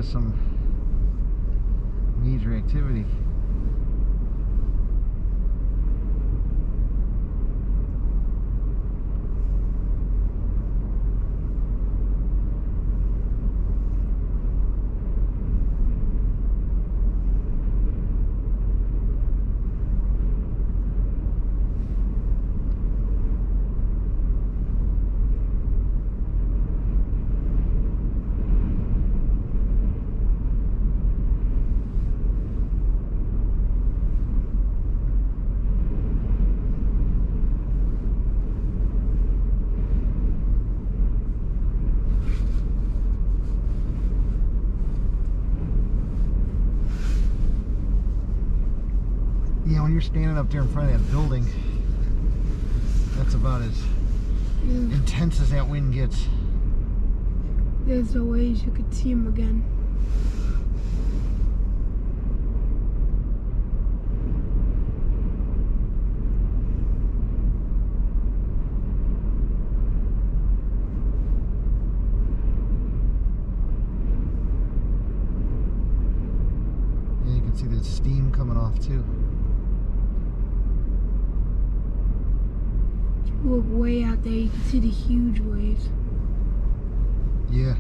was some major activity. Yeah, when you're standing up there in front of that building, that's about as intense as that wind gets. There's a ways you could see him again. Yeah, you can see the steam coming off too. Look way out there, you can see the huge waves. Yeah.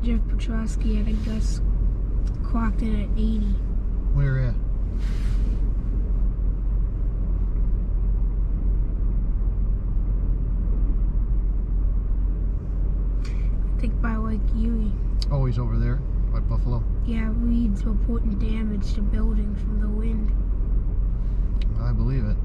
Jeff Petrosky had a gust clocked in at 80. Where at? I think by Lake Erie. Oh, he's over there by Buffalo. Yeah, reeds reporting damage to buildings from the wind. I believe it.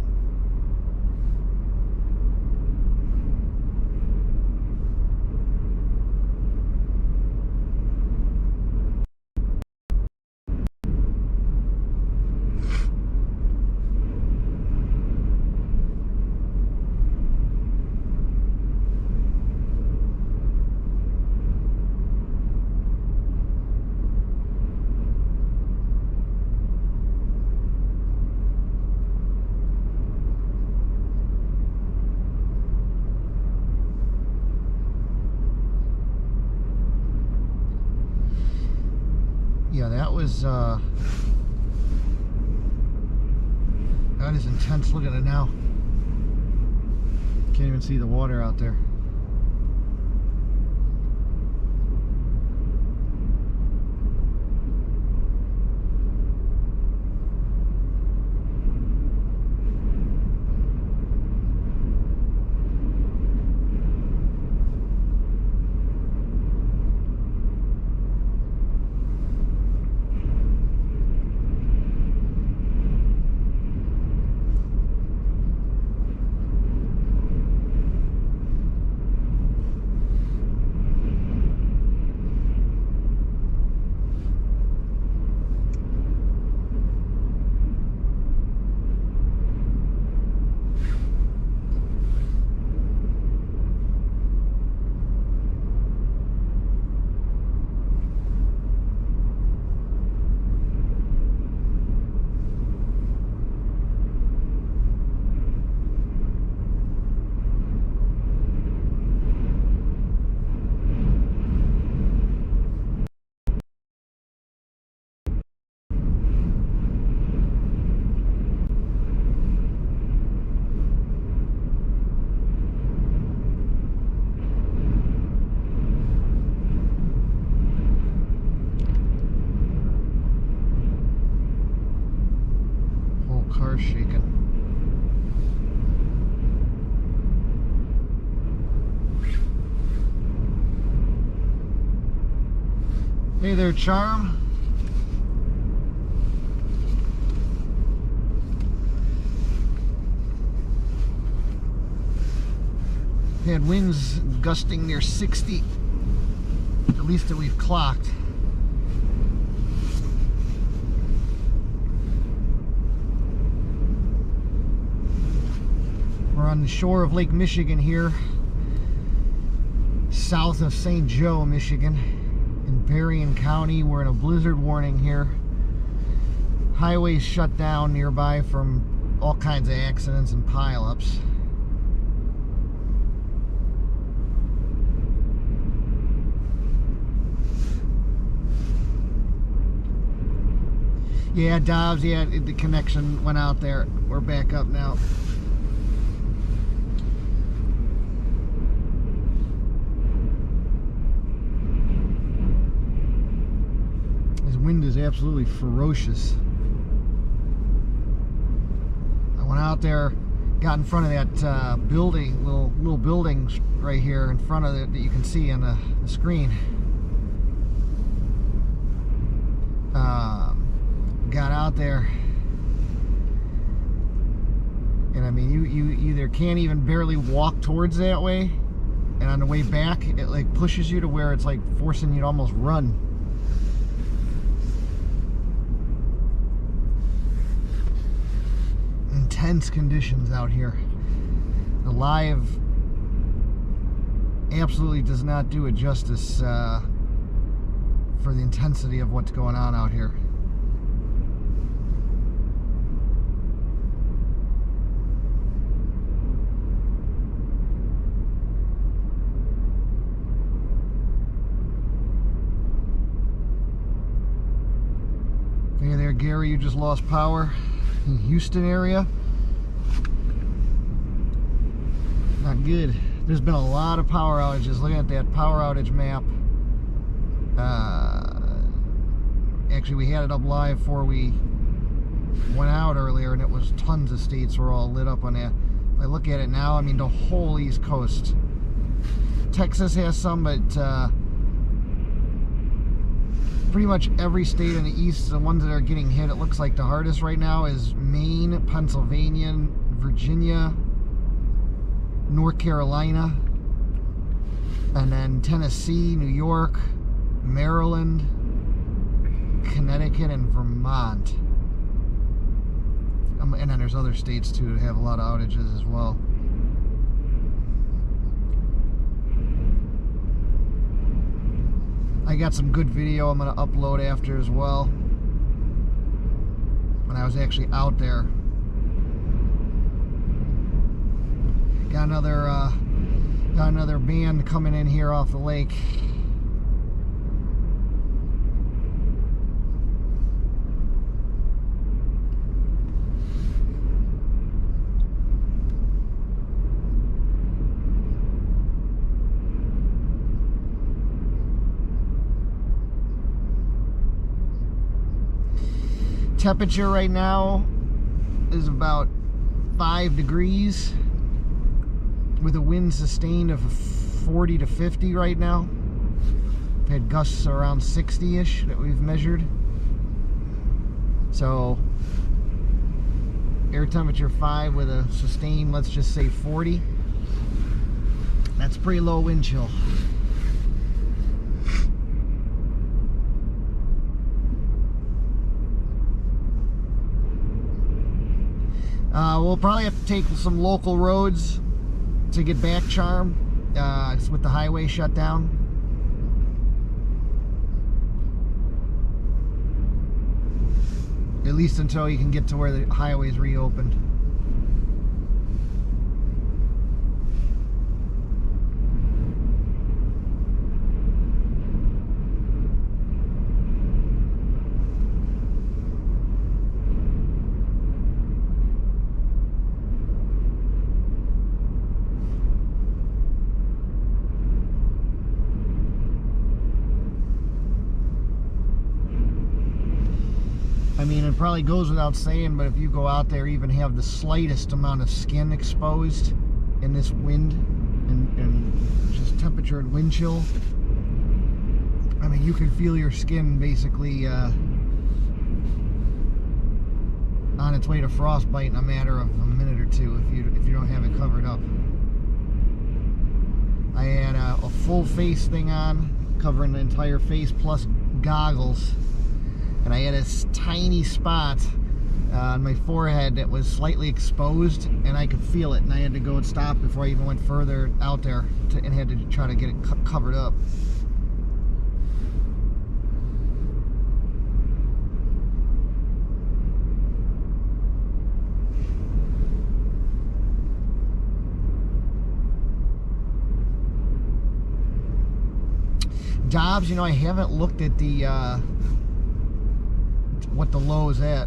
Yeah, that is intense. Look at it now. Can't even see the water out there. Car's shaking. Hey there, Charm. Had winds gusting near 60, at least that we've clocked. on the shore of Lake Michigan here, south of St. Joe, Michigan, in Berrien County. We're in a blizzard warning here. Highways shut down nearby from all kinds of accidents and pileups. Yeah, Dobbs, yeah, the connection went out there. We're back up now. This wind is absolutely ferocious. I went out there, got in front of that building, little building right here in front of it that you can see on the screen. Got out there, and I mean, you either can't even barely walk towards that way, and on the way back it like pushes you to where it's like forcing you to almost run. Intense conditions out here. The live absolutely does not do it justice for the intensity of what's going on out here. Hey there, Gary, you just lost power in Houston area. Not good. There's been a lot of power outages. Looking at that power outage map. Actually, we had it up live before we went out earlier, and it was tons of states were all lit up on that. If I look at it now, I mean, the whole East Coast. Texas has some, but pretty much every state in the East, the ones that are getting hit, it looks like the hardest right now is Maine, Pennsylvania, Virginia, North Carolina, and then Tennessee, New York, Maryland, Connecticut, and Vermont. And then there's other states too that have a lot of outages as well. I got some good video I'm going to upload after as well, when I was actually out there. Got another band coming in here off the lake. Temperature right now is about 5 degrees with a wind sustained of 40 to 50 right now. We've had gusts around 60-ish that we've measured. So air temperature 5 with a sustained, let's just say 40. That's pretty low wind chill. We'll probably have to take some local roads to get back Charm with the highway shut down. At least until you can get to where the highway's reopened. I mean, it probably goes without saying, but if you go out there, even have the slightest amount of skin exposed in this wind and just temperature and wind chill, I mean, you can feel your skin basically on its way to frostbite in a matter of a minute or two if you don't have it covered up. I had a full face thing on, covering the entire face plus goggles. And I had a tiny spot on my forehead. It was slightly exposed, and I could feel it, and I had to go and stop before I even went further out there, and had to try to get it covered up. Dobbs, you know, I haven't looked at the what the low is at.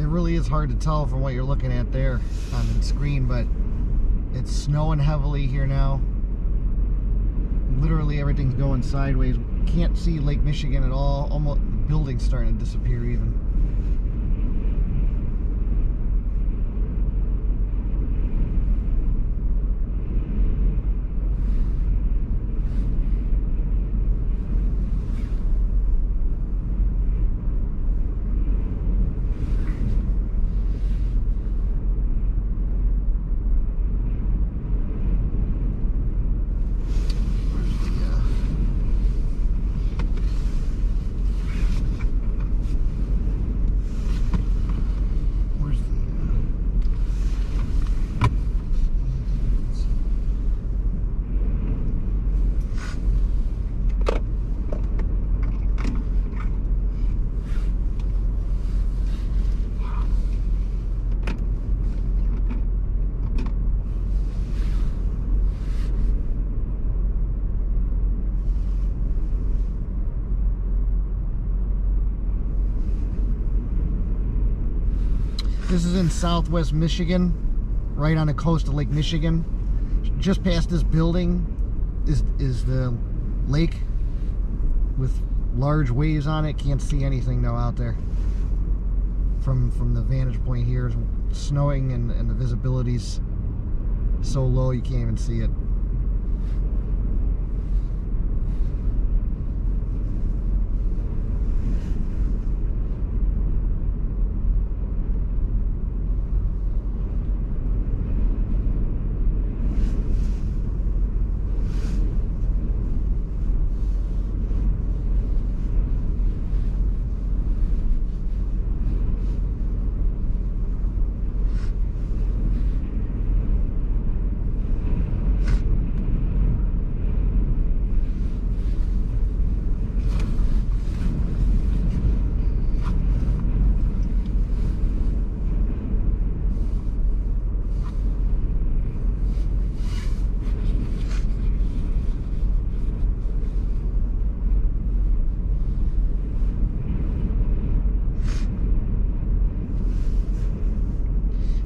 Really is hard to tell from what you're looking at there on the screen, but it's snowing heavily here now. Literally everything's going sideways. Can't see Lake Michigan at all. Almost the building's starting to disappear even. This is in southwest Michigan, right on the coast of Lake Michigan. Just past this building is the lake with large waves on it. Can't see anything though out there. From the vantage point here, it's snowing and the visibility's so low you can't even see it.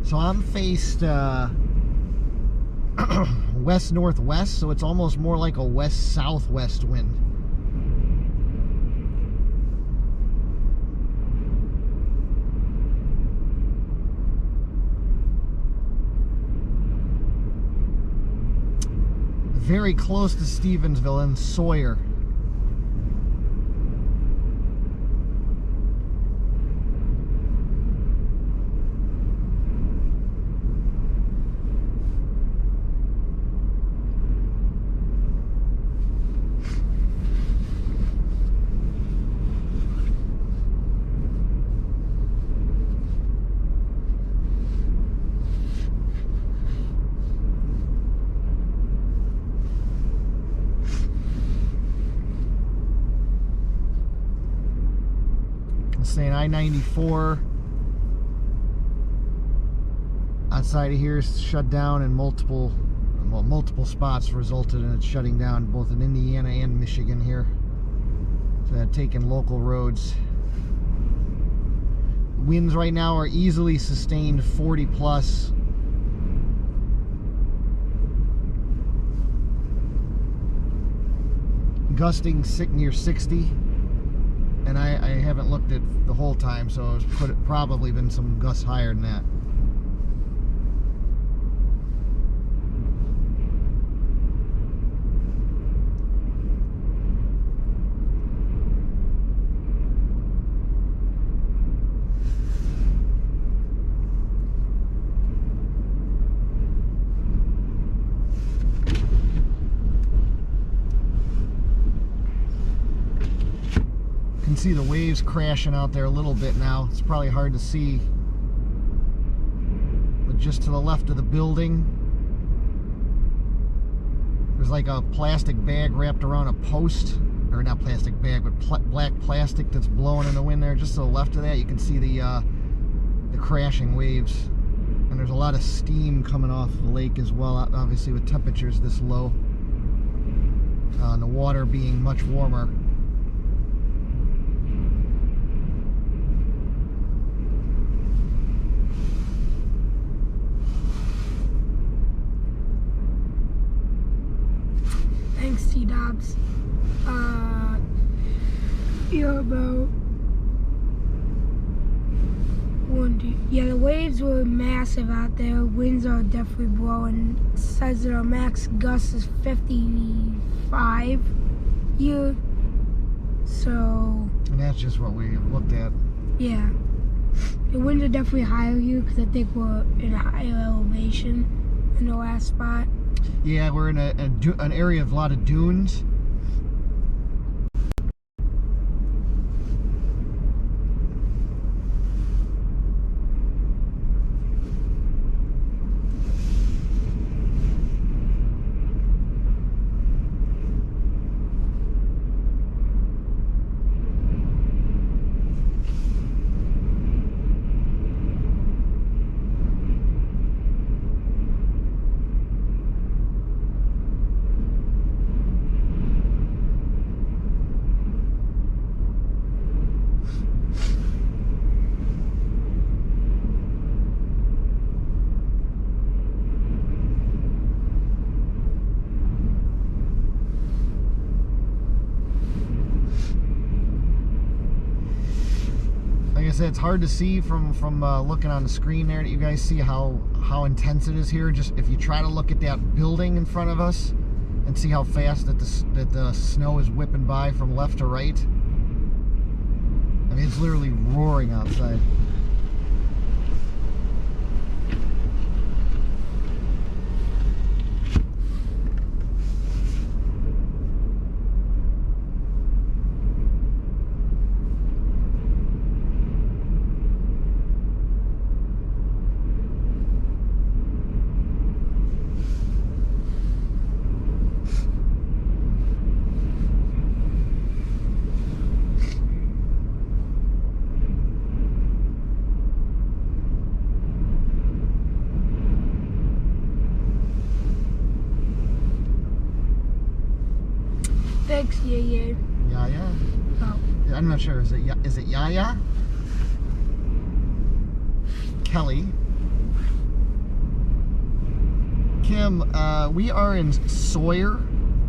So I'm faced west-northwest, so it's almost more like a west-southwest wind. Very close to Stevensville and Sawyer. It's saying I-94 outside of here is shut down, and multiple spots resulted in it shutting down, both in Indiana and Michigan here. So they're taking local roads. Winds right now are easily sustained 40 plus. Gusting near 60. And I haven't looked at the whole time, so it's probably been some gusts higher than that. You can see the waves crashing out there a little bit now. It's probably hard to see, but just to the left of the building, there's like a plastic bag wrapped around a post, or not plastic bag, but black plastic that's blowing in the wind there. Just to the left of that, you can see the crashing waves, and there's a lot of steam coming off the lake as well, obviously with temperatures this low, and the water being much warmer. Thanks, T-Dobbs. You're about yeah, the waves were massive out there. Winds are definitely blowing. It says that our max gust is 55 here. So. And that's just what we looked at. Yeah. The winds are definitely higher here because I think we're in a higher elevation in the last spot. Yeah, we're in an area of a lot of dunes. Like I said, it's hard to see from looking on the screen there that you guys see how intense it is here. Just if you try to look at that building in front of us and see how fast that the snow is whipping by from left to right. I mean, it's literally roaring outside. Thanks, yeah. Yeah. Oh. I'm not sure. Is it Yaya? Kelly. Kim, we are in Sawyer,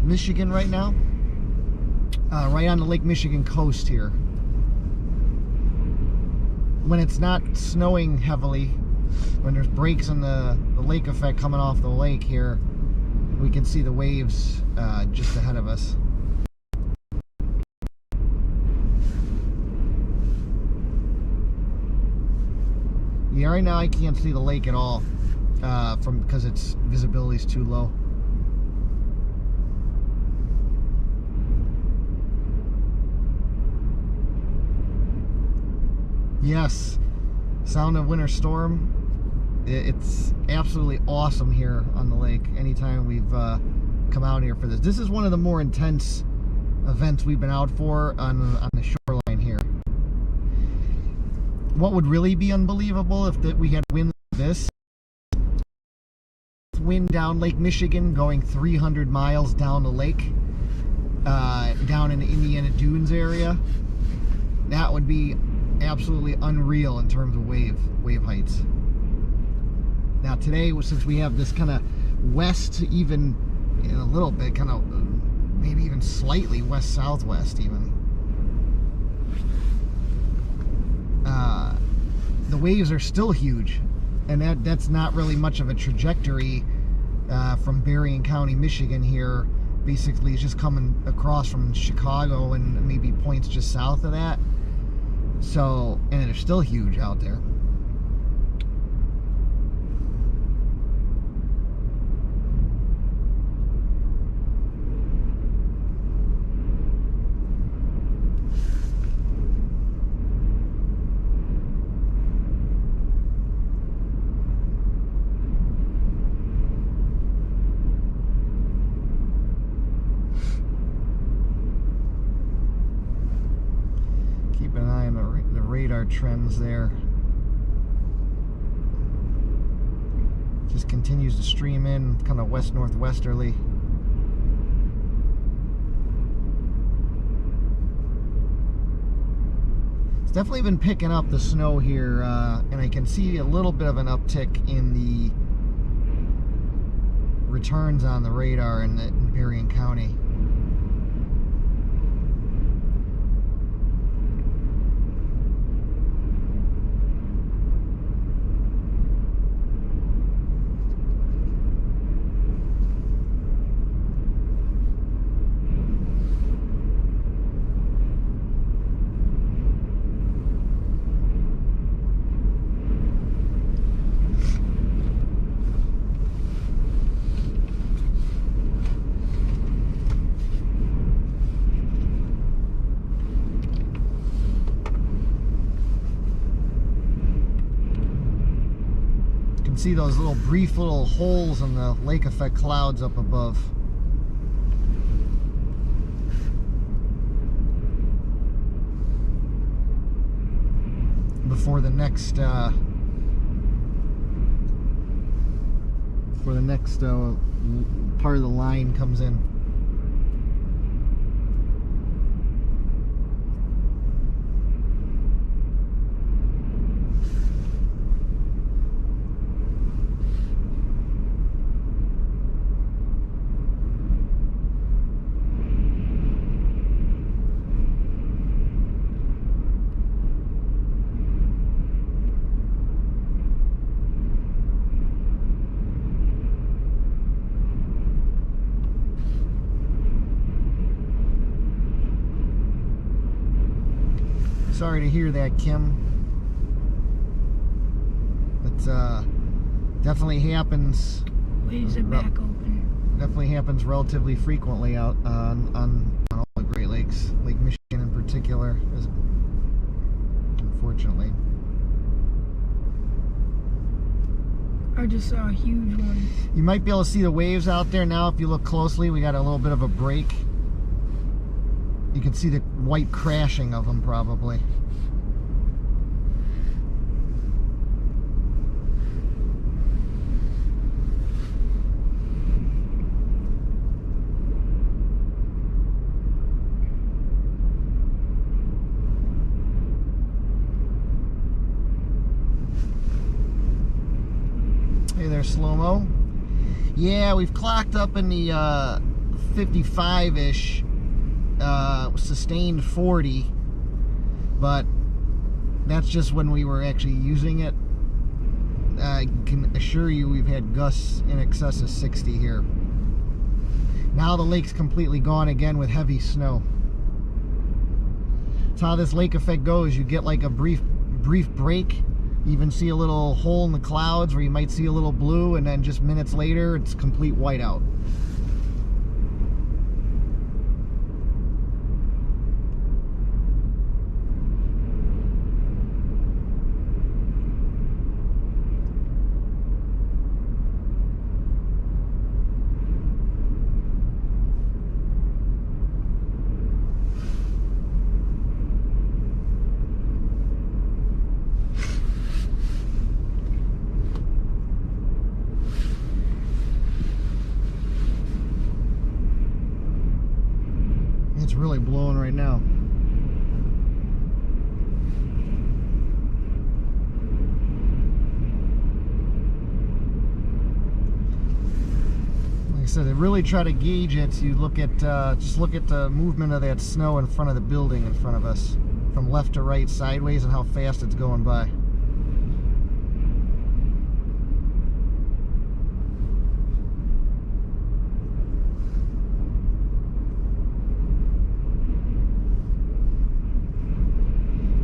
Michigan right now. Right on the Lake Michigan coast here. When it's not snowing heavily, when there's breaks in the lake effect coming off the lake here, we can see the waves just ahead of us. Yeah, right now I can't see the lake at all because its visibility is too low. Yes, sound of winter storm. It's absolutely awesome here on the lake. Anytime we've come out here for this. This is one of the more intense events we've been out for on the shoreline here. what would really be unbelievable if we had wind like this, wind down Lake Michigan going 300 miles down the lake, down in the Indiana Dunes area. That would be absolutely unreal in terms of wave heights. Now today, since we have this kind of west, even in a little bit, kind of maybe even slightly west-southwest even, the waves are still huge, and that's not really much of a trajectory from Berrien County, Michigan here. Basically, it's just coming across from Chicago and maybe points just south of that. So, and they're still huge out there. Keep an eye on the radar trends there. Just continues to stream in kind of west-northwesterly. It's definitely been picking up the snow here, and I can see a little bit of an uptick in the returns on the radar in Berrien County. See those brief little holes in the lake effect clouds up above. Before the next part of the line comes in. Sorry to hear that, Kim. It definitely happens. Waves are back open. Definitely happens relatively frequently out on all the Great Lakes, Lake Michigan in particular, unfortunately. I just saw a huge one. You might be able to see the waves out there now if you look closely. We got a little bit of a break. You can see the white crashing of them probably. Hey there, slow-mo. Yeah, we've clocked up in the 55-ish. Sustained 40, but that's just when we were actually using it. I can assure you we've had gusts in excess of 60 here. Now the lake's completely gone again with heavy snow. That's how this lake effect goes. You get like a brief break. You even see a little hole in the clouds where you might see a little blue, and then just minutes later it's complete whiteout. said, to really try to gauge it, you look at just look at the movement of that snow in front of the building in front of us, from left to right, sideways, and how fast it's going by.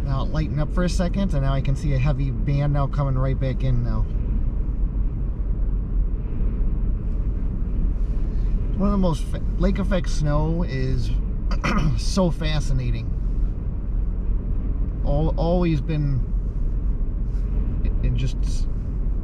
Now it lightened up for a second, and now I can see a heavy band now coming right back in now. One of the most lake effect snow is so fascinating. Always been, it just